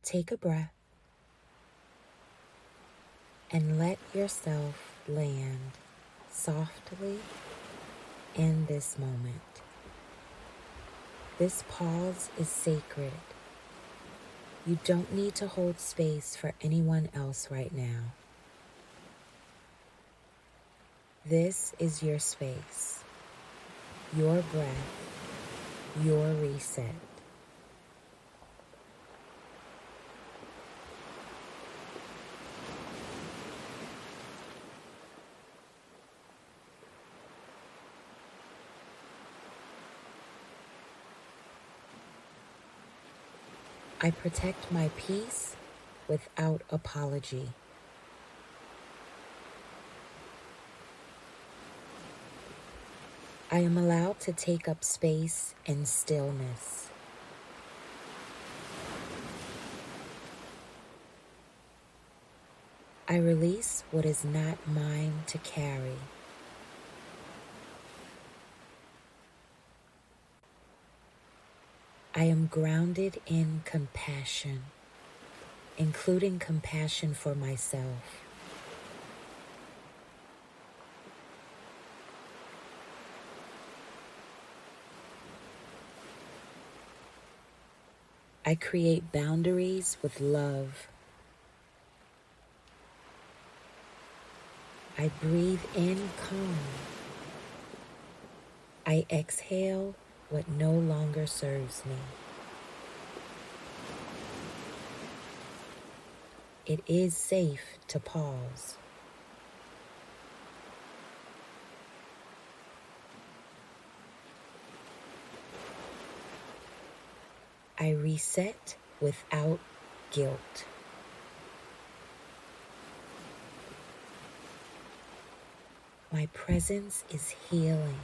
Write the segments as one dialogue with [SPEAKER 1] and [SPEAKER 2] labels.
[SPEAKER 1] Take a breath and let yourself land softly in this moment. This pause is sacred. You don't need to hold space for anyone else right now. This is your space, your breath, your reset. I protect my peace without apology. I am allowed to take up space in stillness. I release what is not mine to carry. I am grounded in compassion, including compassion for myself. I create boundaries with love. I breathe in calm. I exhale what no longer serves me. It is safe to pause. I reset without guilt. My presence is healing.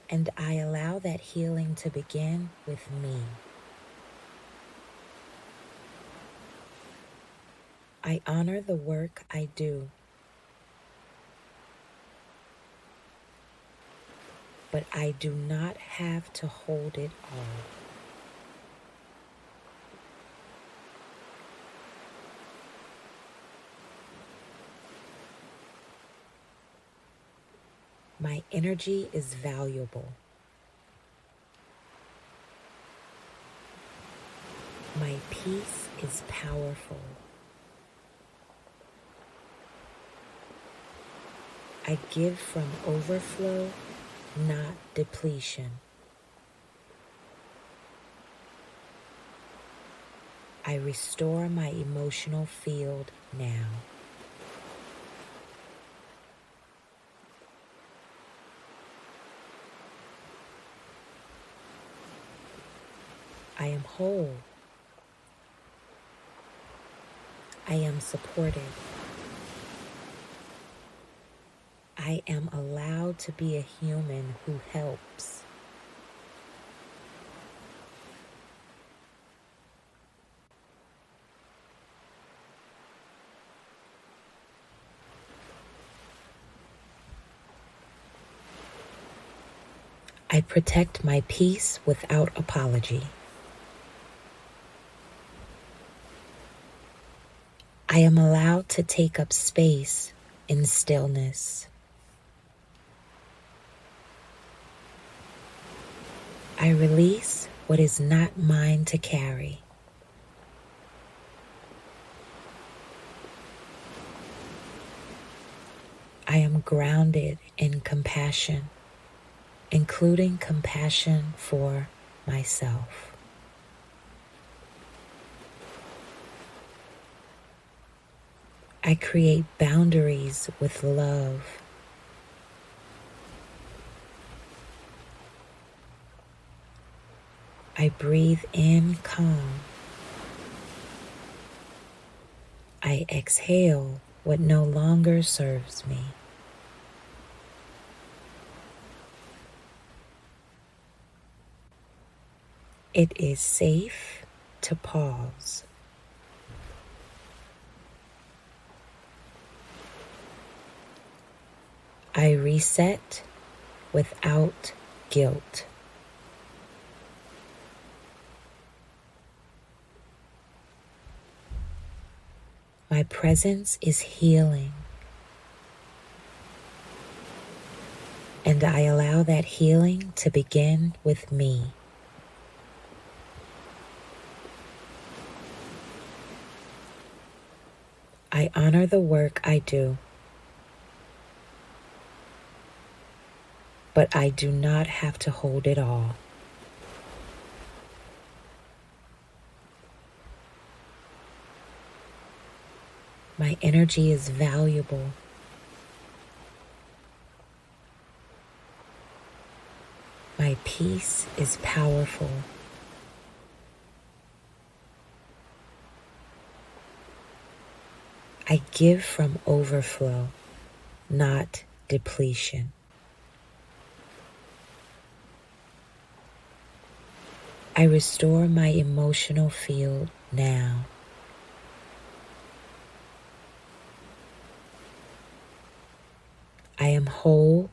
[SPEAKER 1] And I allow that healing to begin with me. I honor the work I do, but I do not have to hold it all. My energy is valuable. My peace is powerful. I give from overflow, not depletion. I restore my emotional field now. I am whole. I am supported. I am allowed to be a human who helps. I protect my peace without apology. I am allowed to take up space in stillness. I release what is not mine to carry. I am grounded in compassion, including compassion for myself. I create boundaries with love. I breathe in calm. I exhale what no longer serves me. It is safe to pause. I reset without guilt. My presence is healing, and I allow that healing to begin with me. I honor the work I do, but I do not have to hold it all. My energy is valuable. My peace is powerful. I give from overflow, not depletion. I restore my emotional field now. I am whole.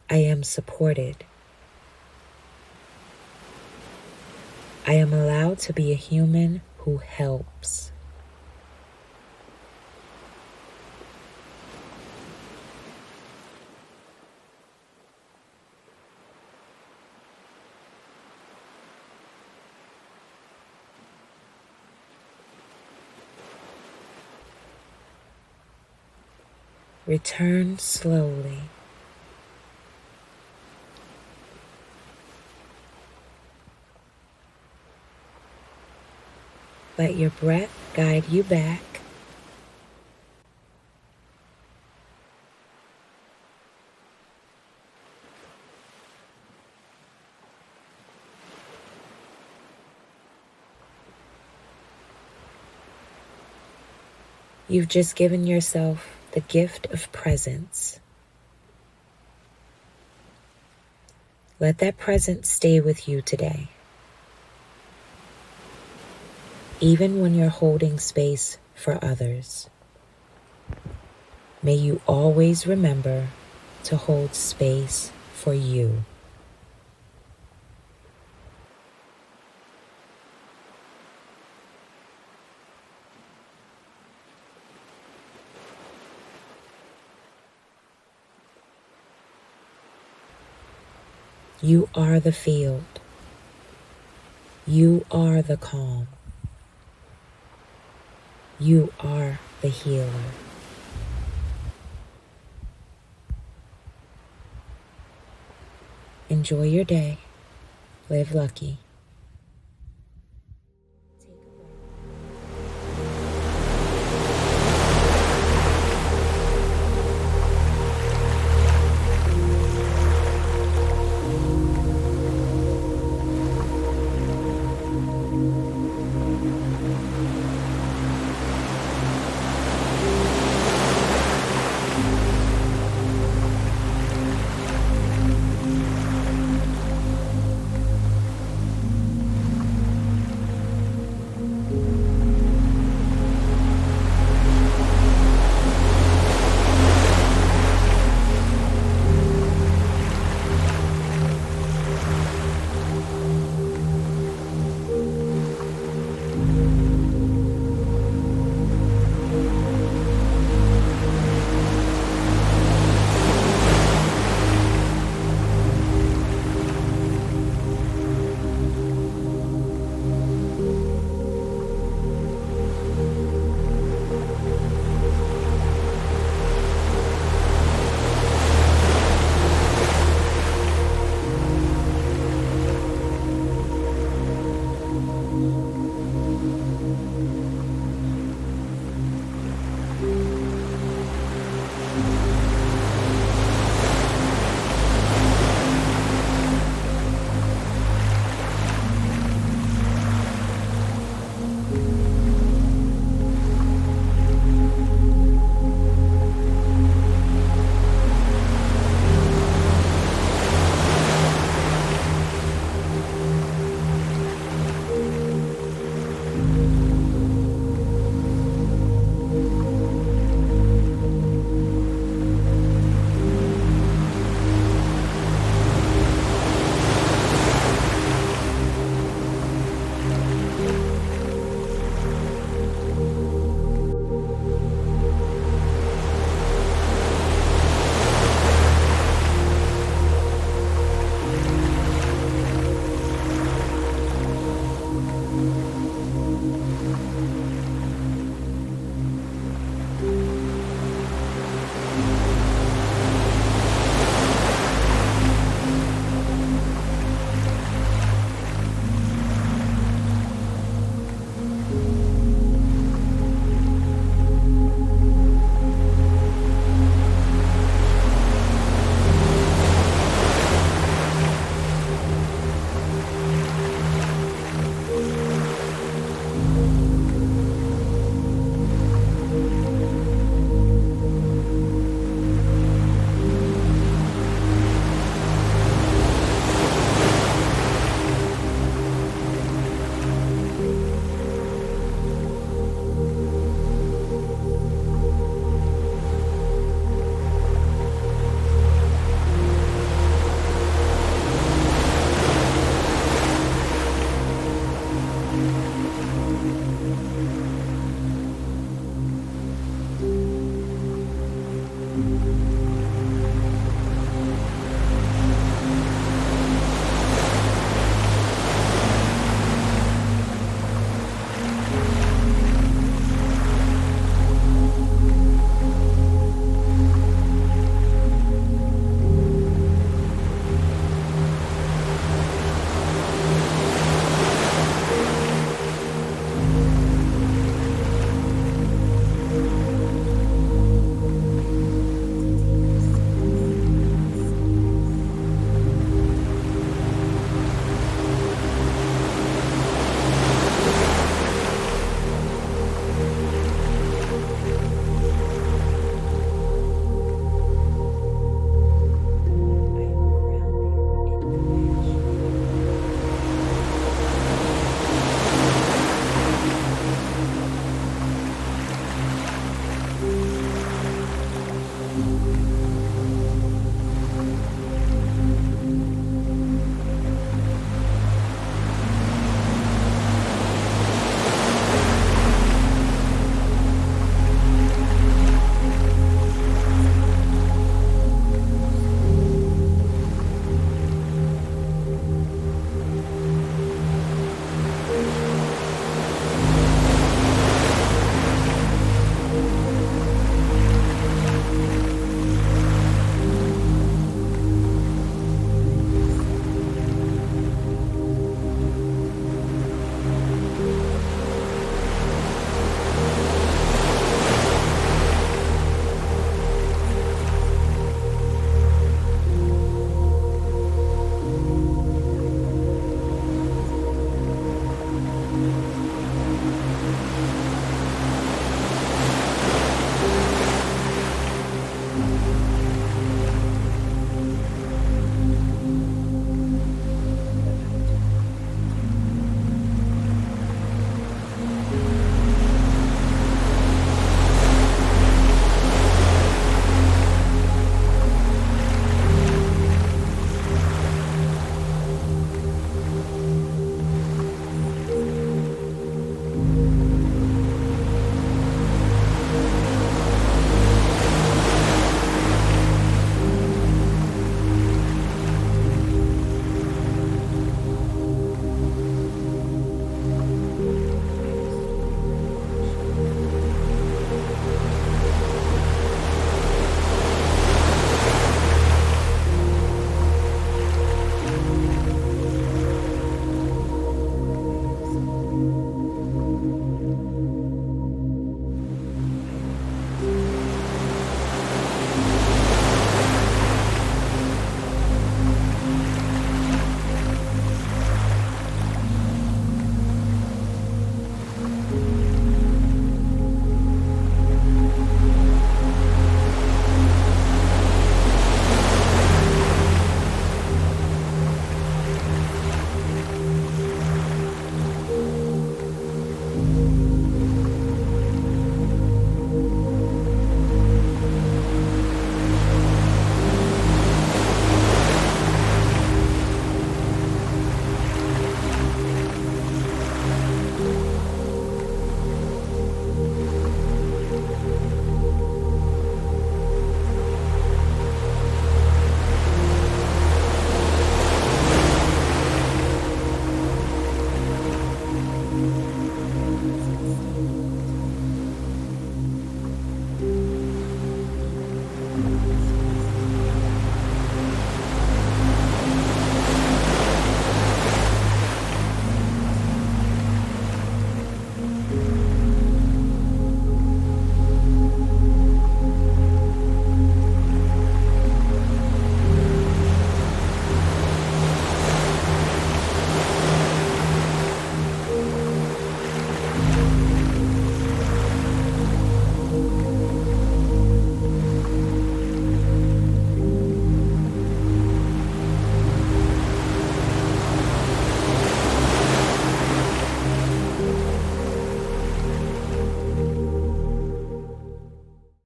[SPEAKER 1] I am supported. I am allowed to be a human who helps. Return slowly. Let your breath guide you back. You've just given yourself the gift of presence. Let that presence stay with you today. Even when you're holding space for others, may you always remember to hold space for you. You are the field. You are the calm. You are the healer. Enjoy your day. Live lucky.